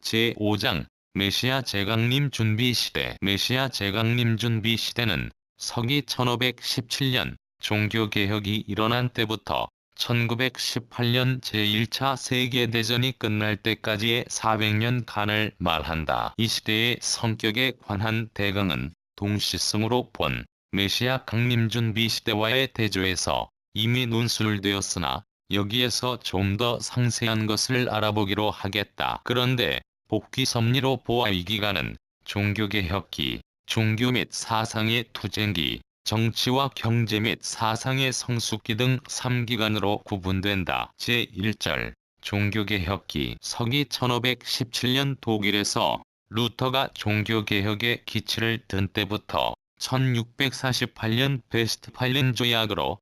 제5장 메시아 재강림 준비시대. 메시아 재강림 준비시대는 서기 1517년 종교개혁이 일어난 때부터 1918년 제1차 세계대전이 끝날 때까지의 400년간을 말한다. 이 시대의 성격에 관한 대강은 동시성으로 본 메시아 강림 준비 시대와의 대조에서 이미 논술되었으나 여기에서 좀 더 상세한 것을 알아보기로 하겠다. 그런데 복귀 섭리로 보아 이 기간은 종교개혁기, 종교 및 사상의 투쟁기, 정치와 경제 및 사상의 성숙기 등 3기간으로 구분된다. 제1절 종교개혁기. 서기 1517년 독일에서 루터가 종교개혁의 기치를 든 때부터 1648년 베스트팔렌 조약으로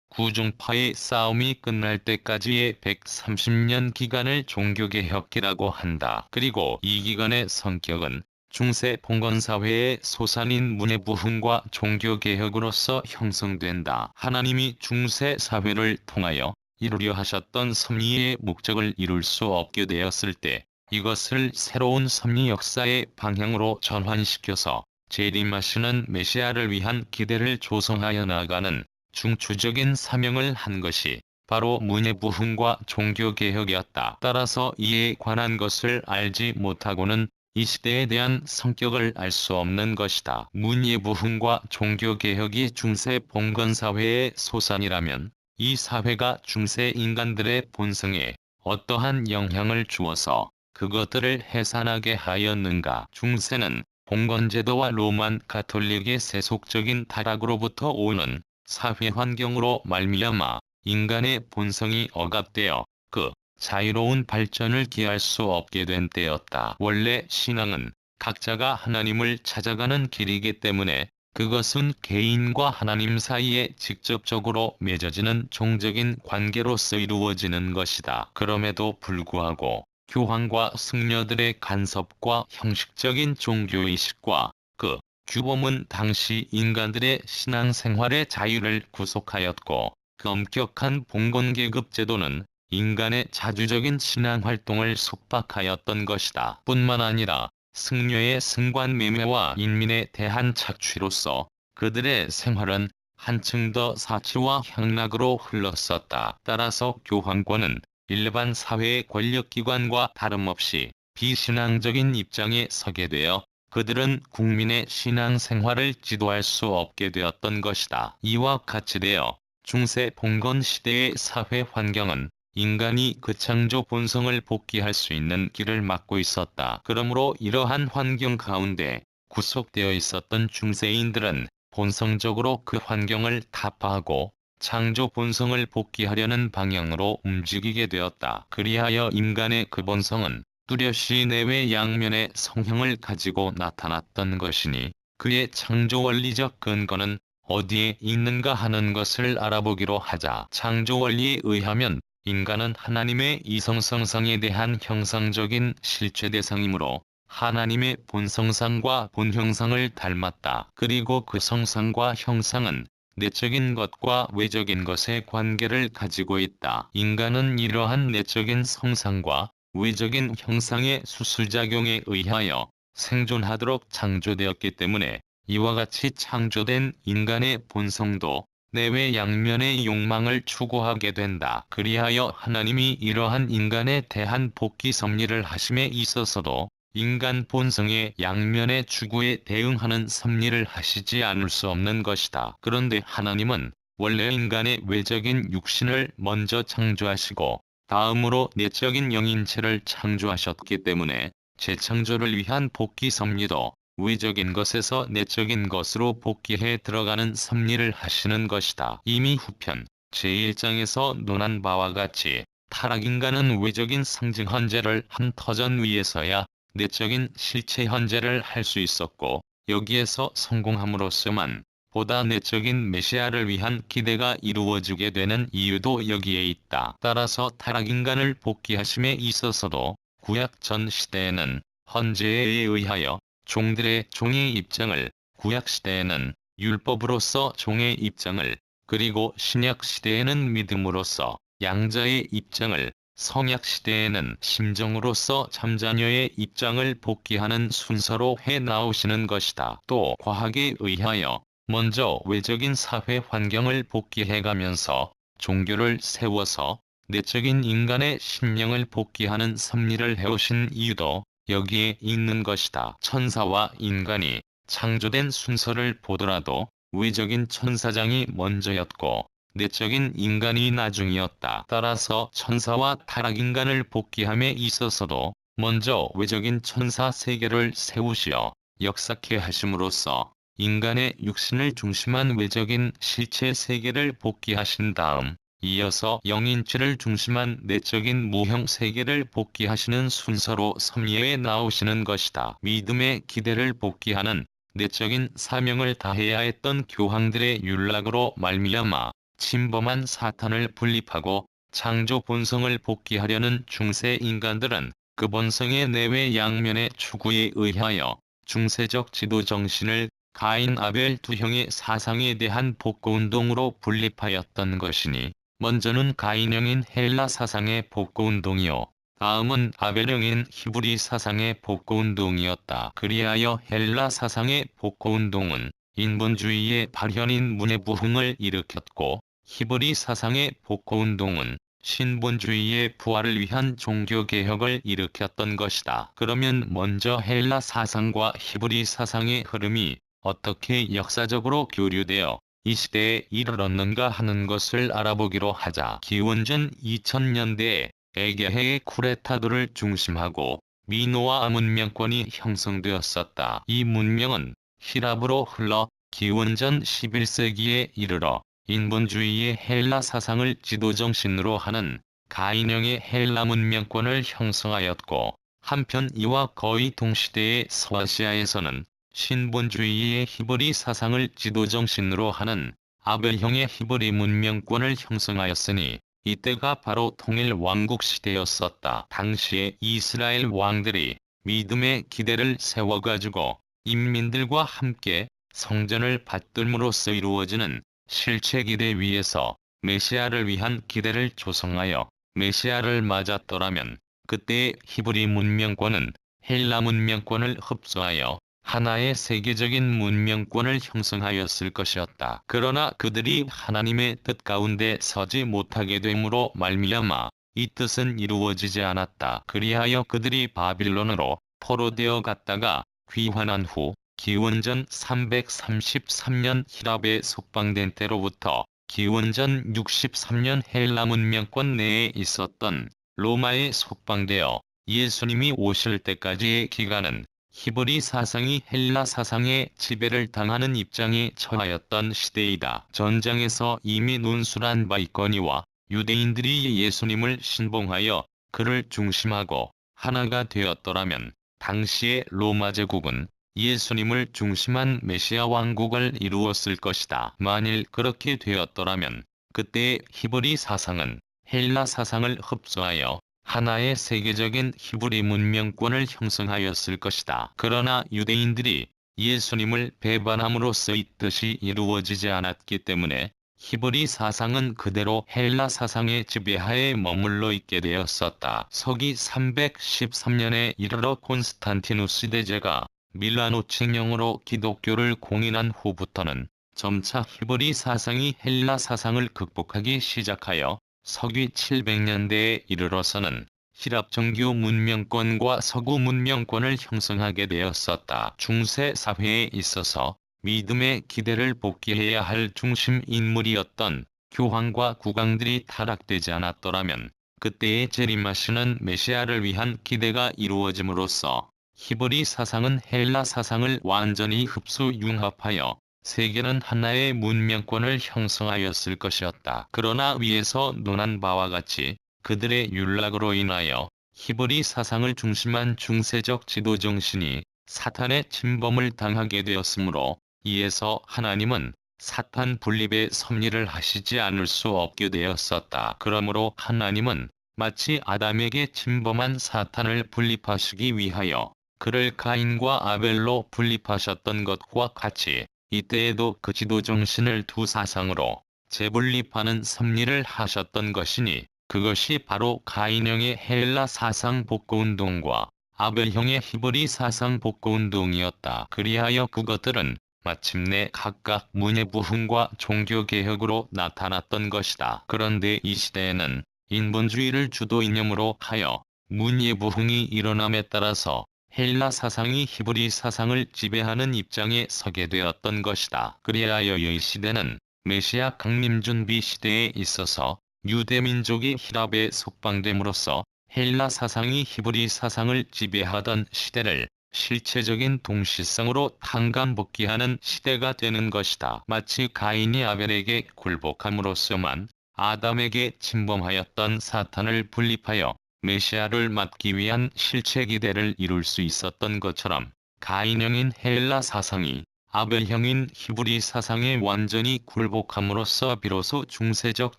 구중파의 싸움이 끝날 때까지의 130년 기간을 종교개혁기라고 한다. 그리고 이 기간의 성격은 중세 봉건사회의 소산인 문예부흥과 종교개혁으로서 형성된다. 하나님이 중세 사회를 통하여 이루려 하셨던 섭리의 목적을 이룰 수 없게 되었을 때 이것을 새로운 섭리 역사의 방향으로 전환시켜서 재림하시는 메시아를 위한 기대를 조성하여 나가는 중추적인 사명을 한 것이 바로 문예부흥과 종교개혁이었다. 따라서 이에 관한 것을 알지 못하고는 이 시대에 대한 성격을 알 수 없는 것이다. 문예부흥과 종교개혁이 중세 봉건사회의 소산이라면 이 사회가 중세 인간들의 본성에 어떠한 영향을 주어서 그것들을 해산하게 하였는가. 중세는 봉건제도와 로만 가톨릭의 세속적인 타락으로부터 오는 사회 환경으로 말미암아 인간의 본성이 억압되어 그 자유로운 발전을 기할 수 없게 된 때였다. 원래 신앙은 각자가 하나님을 찾아가는 길이기 때문에 그것은 개인과 하나님 사이에 직접적으로 맺어지는 종적인 관계로서 이루어지는 것이다. 그럼에도 불구하고 교황과 승려들의 간섭과 형식적인 종교의식과 그 규범은 당시 인간들의 신앙생활의 자유를 구속하였고 그 엄격한 봉건계급 제도는 인간의 자주적인 신앙활동을 속박하였던 것이다. 뿐만 아니라 승려의 승관매매와 인민에 대한 착취로서 그들의 생활은 한층 더 사치와 향락으로 흘렀었다. 따라서 교황권은 일반 사회의 권력기관과 다름없이 비신앙적인 입장에 서게 되어 그들은 국민의 신앙생활을 지도할 수 없게 되었던 것이다. 이와 같이 되어 중세 봉건 시대의 사회 환경은 인간이 그 창조 본성을 복귀할 수 있는 길을 막고 있었다. 그러므로 이러한 환경 가운데 구속되어 있었던 중세인들은 본성적으로 그 환경을 타파하고 창조 본성을 복귀하려는 방향으로 움직이게 되었다. 그리하여 인간의 그 본성은 뚜렷이 내외 양면의 성향을 가지고 나타났던 것이니 그의 창조 원리적 근거는 어디에 있는가 하는 것을 알아보기로 하자. 창조 원리에 의하면 인간은 하나님의 이성성상에 대한 형상적인 실체 대상이므로 하나님의 본성상과 본형상을 닮았다. 그리고 그 성상과 형상은 내적인 것과 외적인 것의 관계를 가지고 있다. 인간은 이러한 내적인 성상과 외적인 형상의 수술작용에 의하여 생존하도록 창조되었기 때문에 이와 같이 창조된 인간의 본성도 내외 양면의 욕망을 추구하게 된다. 그리하여 하나님이 이러한 인간에 대한 복귀 섭리를 하심에 있어서도 인간 본성의 양면의 추구에 대응하는 섭리를 하시지 않을 수 없는 것이다. 그런데 하나님은 원래 인간의 외적인 육신을 먼저 창조하시고 다음으로 내적인 영인체를 창조하셨기 때문에 재창조를 위한 복귀 섭리도 외적인 것에서 내적인 것으로 복귀해 들어가는 섭리를 하시는 것이다. 이미 후편 제1장에서 논한 바와 같이 타락인간은 외적인 상징 헌재를 한 터전 위에서야 내적인 실체 헌재를 할 수 있었고 여기에서 성공함으로써만 보다 내적인 메시아를 위한 기대가 이루어지게 되는 이유도 여기에 있다. 따라서 타락인간을 복귀하심에 있어서도 구약 전 시대에는 헌재에 의하여 종들의 종의 입장을, 구약시대에는 율법으로서 종의 입장을, 그리고 신약시대에는 믿음으로써 양자의 입장을 성약시대에는 심정으로서 잠자녀의 입장을 복귀하는 순서로 해 나오시는 것이다. 또 과학에 의하여 먼저 외적인 사회 환경을 복귀해가면서 종교를 세워서 내적인 인간의 심령을 복귀하는 섭리를 해오신 이유도 여기에 있는 것이다. 천사와 인간이 창조된 순서를 보더라도 외적인 천사장이 먼저였고 내적인 인간이 나중이었다. 따라서 천사와 타락인간을 복귀함에 있어서도 먼저 외적인 천사 세계를 세우시어 역사케 하심으로써 인간의 육신을 중심한 외적인 실체 세계를 복귀하신 다음 이어서 영인체를 중심한 내적인 무형 세계를 복귀하시는 순서로 섭리해 나오시는 것이다. 믿음의 기대를 복귀하는 내적인 사명을 다해야 했던 교황들의 율락으로 말미암아 침범한 사탄을 분립하고 창조 본성을 복귀하려는 중세 인간들은 그 본성의 내외 양면의 추구에 의하여 중세적 지도 정신을 가인 아벨 두 형의 사상에 대한 복구운동으로 분립하였던 것이니 먼저는 가인형인 헬라 사상의 복구운동이요. 다음은 아벨형인 히브리 사상의 복구운동이었다. 그리하여 헬라 사상의 복구운동은 인본주의의 발현인 문해부흥을 일으켰고 히브리 사상의 복구운동은 신본주의의 부활을 위한 종교개혁을 일으켰던 것이다. 그러면 먼저 헬라 사상과 히브리 사상의 흐름이 어떻게 역사적으로 교류되어 이 시대에 이르렀는가 하는 것을 알아보기로 하자. 기원전 2000년대에 에게해의 쿠레타도를 중심하고 미노아 문명권이 형성되었었다. 이 문명은 히랍으로 흘러 기원전 11세기에 이르러 인본주의의 헬라 사상을 지도정신으로 하는 가인형의 헬라 문명권을 형성하였고 한편 이와 거의 동시대의 서아시아에서는 신본주의의 히브리 사상을 지도정신으로 하는 아벨형의 히브리 문명권을 형성하였으니 이때가 바로 통일왕국 시대였었다. 당시에 이스라엘 왕들이 믿음의 기대를 세워가지고 인민들과 함께 성전을 받들므로써 이루어지는 실체 기대 위에서 메시아를 위한 기대를 조성하여 메시아를 맞았더라면 그때의 히브리 문명권은 헬라 문명권을 흡수하여 하나의 세계적인 문명권을 형성하였을 것이었다. 그러나 그들이 하나님의 뜻 가운데 서지 못하게 됨으로 말미암아 이 뜻은 이루어지지 않았다. 그리하여 그들이 바빌론으로 포로되어 갔다가 귀환한 후 기원전 333년 히랍에 속방된 때로부터 기원전 63년 헬라 문명권 내에 있었던 로마에 속방되어 예수님이 오실 때까지의 기간은 히브리 사상이 헬라 사상의 지배를 당하는 입장에 처하였던 시대이다. 전장에서 이미 논술한 바 있거니와 유대인들이 예수님을 신봉하여 그를 중심하고 하나가 되었더라면 당시의 로마 제국은 예수님을 중심한 메시아 왕국을 이루었을 것이다. 만일 그렇게 되었더라면 그때의 히브리 사상은 헬라 사상을 흡수하여 하나의 세계적인 히브리 문명권을 형성하였을 것이다. 그러나 유대인들이 예수님을 배반함으로써 이 뜻이 이루어지지 않았기 때문에 히브리 사상은 그대로 헬라 사상의 지배하에 머물러 있게 되었었다. 서기 313년에 이르러 콘스탄티누스 대제가 밀라노 칙령으로 기독교를 공인한 후부터는 점차 히브리 사상이 헬라 사상을 극복하기 시작하여 서기 700년대에 이르러서는 히랍 정교 문명권과 서구 문명권을 형성하게 되었었다. 중세 사회에 있어서 믿음의 기대를 복귀해야 할 중심 인물이었던 교황과 국왕들이 타락되지 않았더라면 그때에 재림하시는 메시아를 위한 기대가 이루어짐으로써 히브리 사상은 헬라 사상을 완전히 흡수 융합하여 세계는 하나의 문명권을 형성하였을 것이었다. 그러나 위에서 논한 바와 같이 그들의 율락으로 인하여 히브리 사상을 중심한 중세적 지도정신이 사탄의 침범을 당하게 되었으므로 이에서 하나님은 사탄 분립의 섭리를 하시지 않을 수 없게 되었었다. 그러므로 하나님은 마치 아담에게 침범한 사탄을 분립하시기 위하여 그를 가인과 아벨로 분립하셨던 것과 같이 이때에도 그 지도정신을 두 사상으로 재분립하는 섭리를 하셨던 것이니 그것이 바로 가인형의 헬라 사상 복구운동과 아벨형의 히브리 사상 복구운동이었다. 그리하여 그것들은 마침내 각각 문예부흥과 종교개혁으로 나타났던 것이다. 그런데 이 시대에는 인본주의를 주도 이념으로 하여 문예부흥이 일어남에 따라서 헬라 사상이 히브리 사상을 지배하는 입장에 서게 되었던 것이다. 그리하여 이 시대는 메시아 강림 준비 시대에 있어서 유대민족이 히랍에 속방됨으로써 헬라 사상이 히브리 사상을 지배하던 시대를 실체적인 동시성으로 한감복귀하는 시대가 되는 것이다. 마치 가인이 아벨에게 굴복함으로써만 아담에게 침범하였던 사탄을 분립하여 메시아를 맞기 위한 실체기대를 이룰 수 있었던 것처럼 가인형인 헬라 사상이 아벨형인 히브리 사상에 완전히 굴복함으로써 비로소 중세적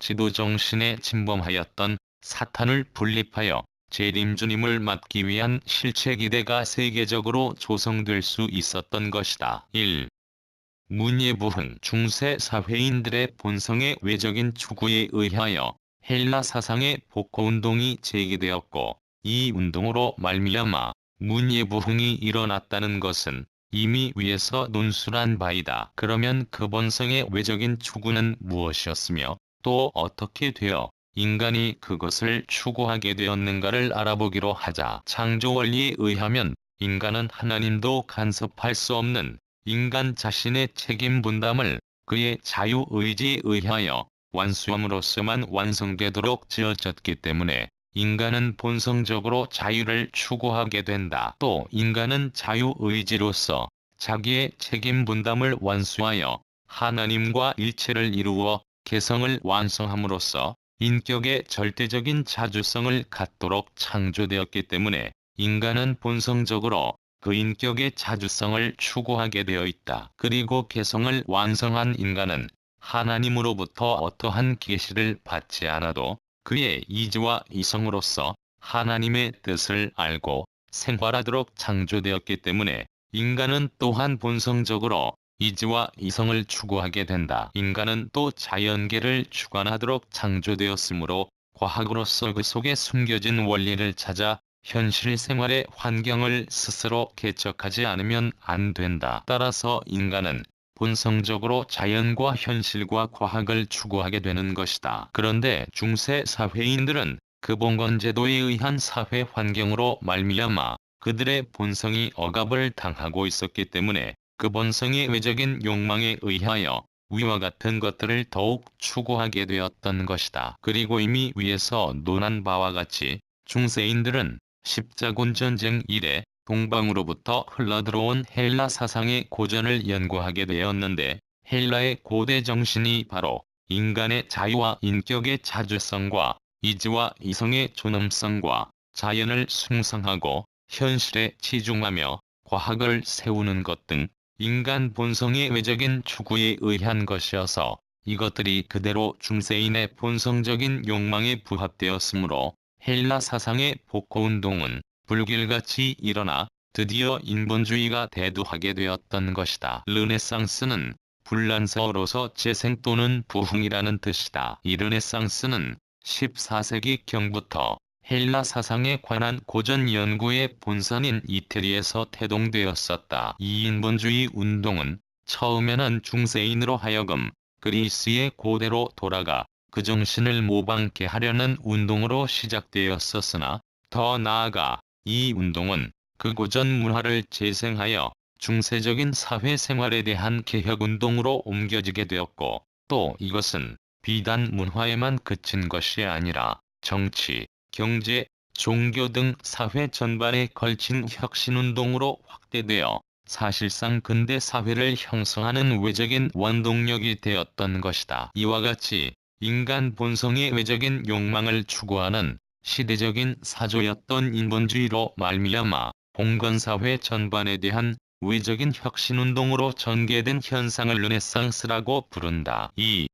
지도정신에 침범하였던 사탄을 분립하여 재림주님을 맞기 위한 실체기대가 세계적으로 조성될 수 있었던 것이다. 1. 문예부흥. 중세 사회인들의 본성의 외적인 추구에 의하여 헬라 사상의 복고운동이 제기되었고 이 운동으로 말미암아 문예부흥이 일어났다는 것은 이미 위에서 논술한 바이다. 그러면 그 본성의 외적인 추구는 무엇이었으며 또 어떻게 되어 인간이 그것을 추구하게 되었는가를 알아보기로 하자. 창조원리에 의하면 인간은 하나님도 간섭할 수 없는 인간 자신의 책임 분담을 그의 자유의지에 의하여 완수함으로써만 완성되도록 지어졌기 때문에 인간은 본성적으로 자유를 추구하게 된다. 또 인간은 자유의지로서 자기의 책임 분담을 완수하여 하나님과 일체를 이루어 개성을 완성함으로써 인격의 절대적인 자주성을 갖도록 창조되었기 때문에 인간은 본성적으로 그 인격의 자주성을 추구하게 되어 있다. 그리고 개성을 완성한 인간은 하나님으로부터 어떠한 계시를 받지 않아도 그의 이지와 이성으로서 하나님의 뜻을 알고 생활하도록 창조되었기 때문에 인간은 또한 본성적으로 이지와 이성을 추구하게 된다. 인간은 또 자연계를 주관하도록 창조되었으므로 과학으로서 그 속에 숨겨진 원리를 찾아 현실 생활의 환경을 스스로 개척하지 않으면 안 된다. 따라서 인간은 본성적으로 자연과 현실과 과학을 추구하게 되는 것이다. 그런데 중세 사회인들은 그 봉건제도에 의한 사회 환경으로 말미암아 그들의 본성이 억압을 당하고 있었기 때문에 그 본성의 외적인 욕망에 의하여 위와 같은 것들을 더욱 추구하게 되었던 것이다. 그리고 이미 위에서 논한 바와 같이 중세인들은 십자군 전쟁 이래 동방으로부터 흘러들어온 헬라 사상의 고전을 연구하게 되었는데 헬라의 고대 정신이 바로 인간의 자유와 인격의 자주성과 이지와 이성의 존엄성과 자연을 숭상하고 현실에 치중하며 과학을 세우는 것 등 인간 본성의 외적인 추구에 의한 것이어서 이것들이 그대로 중세인의 본성적인 욕망에 부합되었으므로 헬라 사상의 복고운동은 불길같이 일어나 드디어 인본주의가 대두하게 되었던 것이다. 르네상스는 불란서어로서 재생 또는 부흥이라는 뜻이다. 이 르네상스는 14세기 경부터 헬라 사상에 관한 고전 연구의 본산인 이태리에서 태동되었었다. 이 인본주의 운동은 처음에는 중세인으로 하여금 그리스의 고대로 돌아가 그 정신을 모방케 하려는 운동으로 시작되었었으나 더 나아가 이 운동은 그 고전 문화를 재생하여 중세적인 사회생활에 대한 개혁운동으로 옮겨지게 되었고 또 이것은 비단 문화에만 그친 것이 아니라 정치, 경제, 종교 등 사회 전반에 걸친 혁신운동으로 확대되어 사실상 근대 사회를 형성하는 외적인 원동력이 되었던 것이다. 이와 같이 인간 본성의 외적인 욕망을 추구하는 시대적인 사조였던 인본주의로 말미암아 봉건사회 전반에 대한 외적인 혁신운동으로 전개된 현상을 르네상스라고 부른다. 2.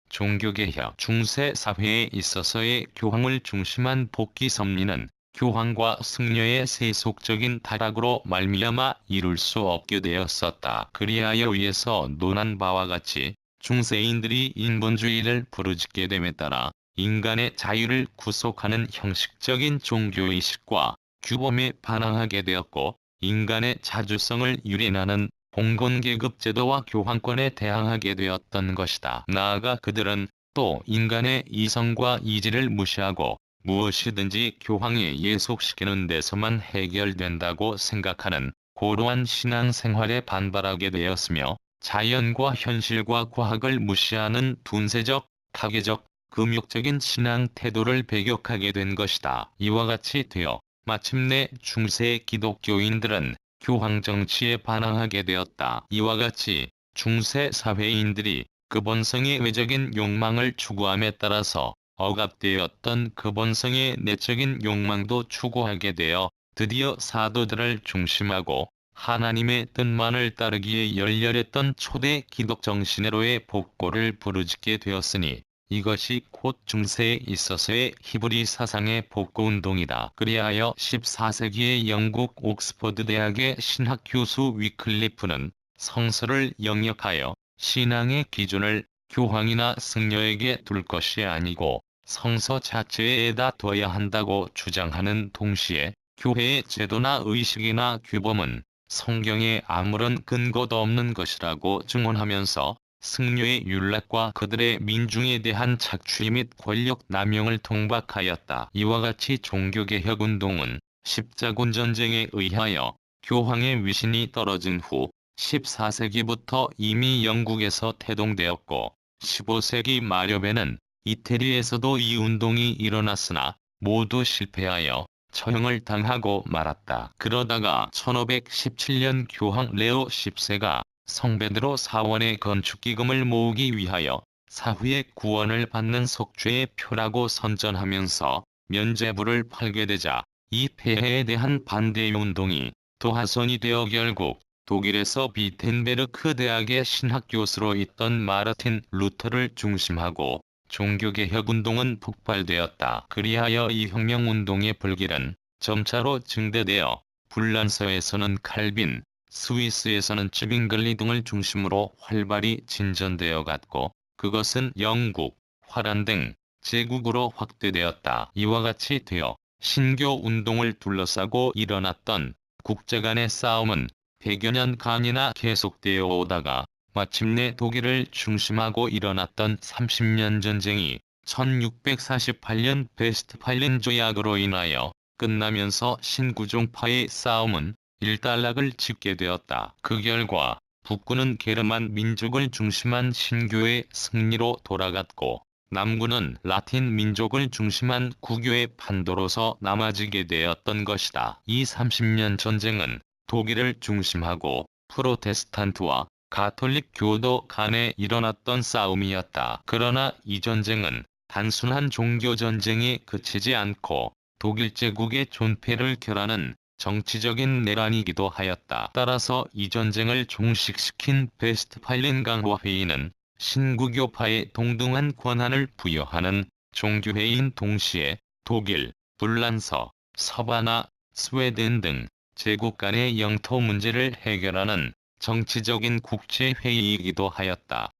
종교개혁. 중세 사회에 있어서의 교황을 중심한 복귀 섭리는 교황과 승려의 세속적인 타락으로 말미암아 이룰 수 없게 되었었다. 그리하여 위에서 논한 바와 같이 중세인들이 인본주의를 부르짖게 됨에 따라 인간의 자유를 구속하는 형식적인 종교의식과 규범에 반항하게 되었고, 인간의 자주성을 유린하는 봉건계급 제도와 교황권에 대항하게 되었던 것이다. 나아가 그들은 또 인간의 이성과 이지를 무시하고 무엇이든지 교황에 예속시키는 데서만 해결된다고 생각하는 고루한 신앙생활에 반발하게 되었으며, 자연과 현실과 과학을 무시하는 둔세적, 파괴적, 금욕적인 신앙 태도를 배격하게 된 것이다. 이와 같이 되어 마침내 중세 기독교인들은 교황 정치에 반항하게 되었다. 이와 같이 중세 사회인들이 그 본성의 외적인 욕망을 추구함에 따라서 억압되었던 그 본성의 내적인 욕망도 추구하게 되어 드디어 사도들을 중심하고 하나님의 뜻만을 따르기에 열렬했던 초대 기독 정신으로의 복고를 부르짖게 되었으니, 이것이 곧 중세에 있어서의 히브리 사상의 복고운동이다. 그리하여 14세기의 영국 옥스퍼드 대학의 신학 교수 위클리프는 성서를 영역하여 신앙의 기준을 교황이나 승려에게 둘 것이 아니고 성서 자체에다 둬야 한다고 주장하는 동시에, 교회의 제도나 의식이나 규범은 성경에 아무런 근거도 없는 것이라고 증언하면서 승려의 윤락과 그들의 민중에 대한 착취 및 권력 남용을 통박하였다. 이와 같이 종교개혁운동은 십자군 전쟁에 의하여 교황의 위신이 떨어진 후 14세기부터 이미 영국에서 태동되었고, 15세기 말엽에는 이태리에서도 이 운동이 일어났으나 모두 실패하여 처형을 당하고 말았다. 그러다가 1517년 교황 레오 10세가 성베드로 사원의 건축기금을 모으기 위하여 사후의 구원을 받는 속죄의 표라고 선전하면서 면죄부를 팔게 되자, 이 폐해에 대한 반대운동이 도화선이 되어 결국 독일에서 비텐베르크 대학의 신학 교수로 있던 마르틴 루터를 중심하고 종교개혁운동은 폭발되었다. 그리하여 이 혁명운동의 불길은 점차로 증대되어 불란서에서는 칼빈, 스위스에서는 쯔빙글리 등을 중심으로 활발히 진전되어 갔고, 그것은 영국, 화란 등 제국으로 확대되었다. 이와 같이 되어 신교 운동을 둘러싸고 일어났던 국제 간의 싸움은 100여 년간이나 계속되어 오다가 마침내 독일을 중심하고 일어났던 30년 전쟁이 1648년 베스트팔렌 조약으로 인하여 끝나면서 신구종파의 싸움은 일단락을 짓게 되었다. 그 결과 북군은 게르만 민족을 중심한 신교의 승리로 돌아갔고, 남군은 라틴 민족을 중심한 구교의 판도로서 남아지게 되었던 것이다. 이 30년 전쟁은 독일을 중심하고 프로테스탄트와 가톨릭 교도 간에 일어났던 싸움이었다. 그러나 이 전쟁은 단순한 종교전쟁에 그치지 않고 독일 제국의 존폐를 결하는 정치적인 내란이기도 하였다. 따라서 이 전쟁을 종식시킨 베스트팔렌 강화회의는 신구교파에 동등한 권한을 부여하는 종교회의인 동시에 독일, 불란서, 서바나, 스웨덴 등 제국 간의 영토 문제를 해결하는 정치적인 국제회의이기도 하였다.